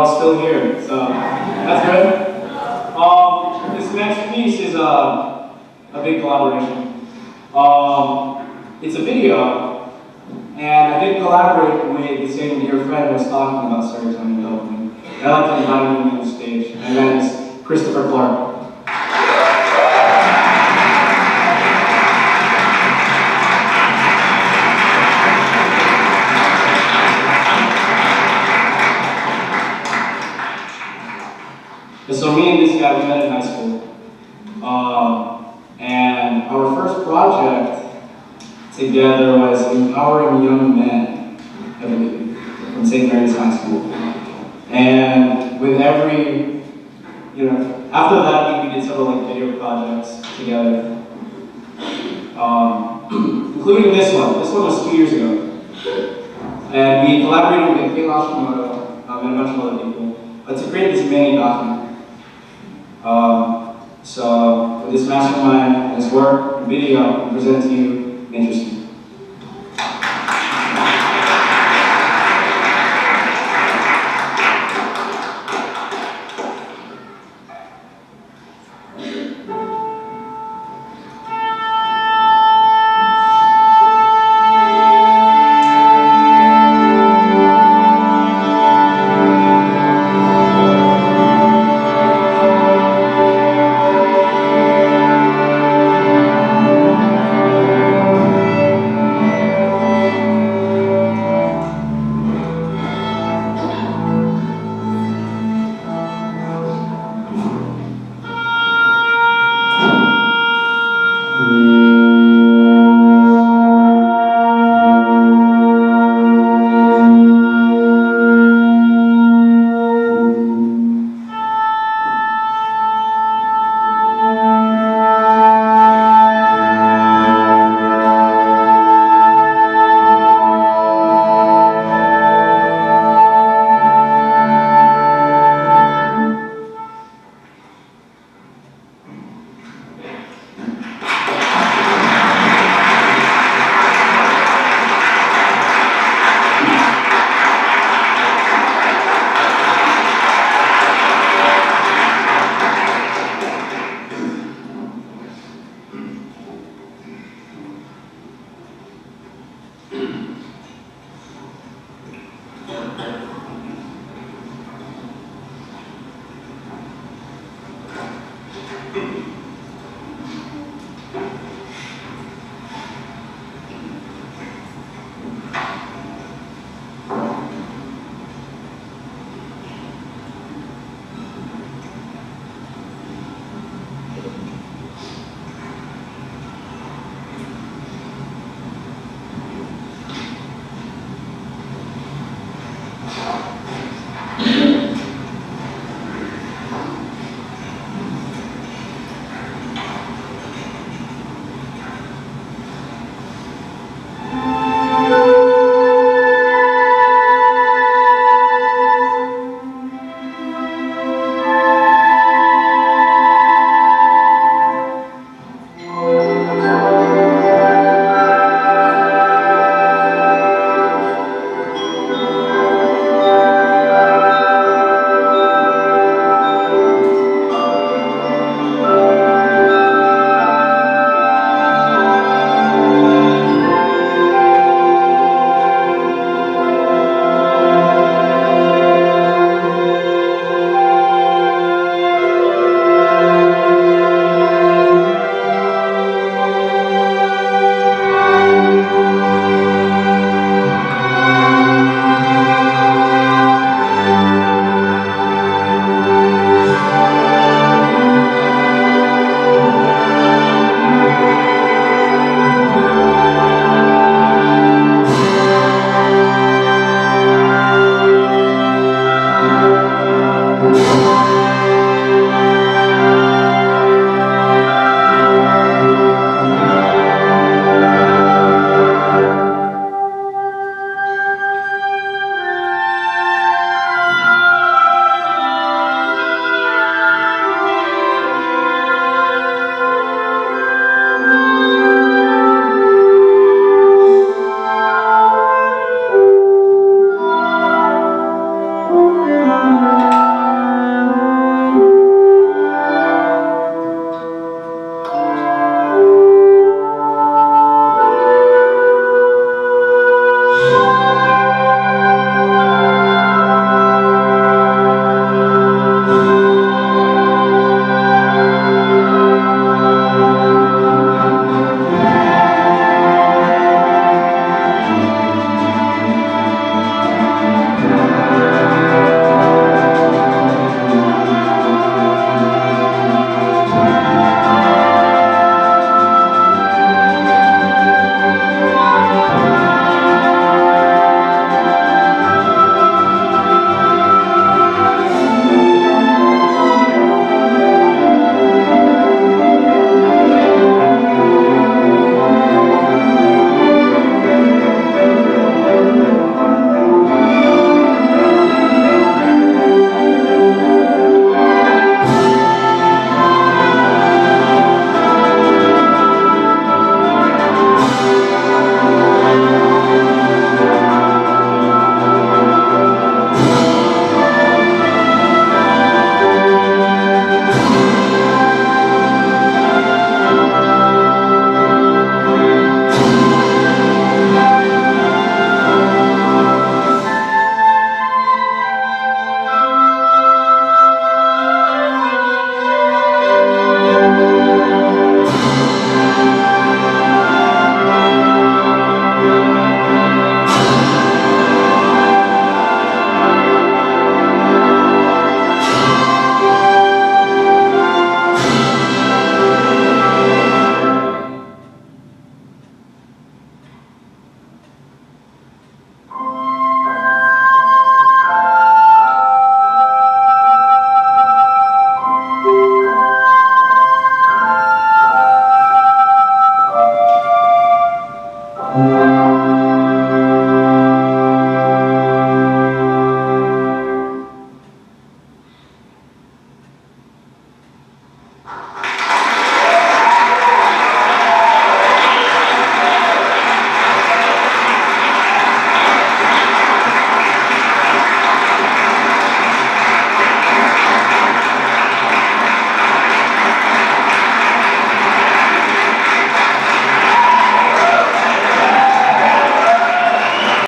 all still here, so that's good. This next piece is a big collaboration. It's a video, and I did collaborate with the same dear friend who was talking about serotonin and dopamine. And I'd like to invite him to the stage, and that is Christopher Clark. So me and this guy, we met in high school. And our first project together was Empowering Young Men, I believe, from St. Mary's High School. And with every, after that we did several video projects together. Including this one. This one was 2 years ago. And we collaborated with Kayla Hashimoto and a bunch of other people to create this mini document. So, with this mastermind and this work and video, I present to you an interesting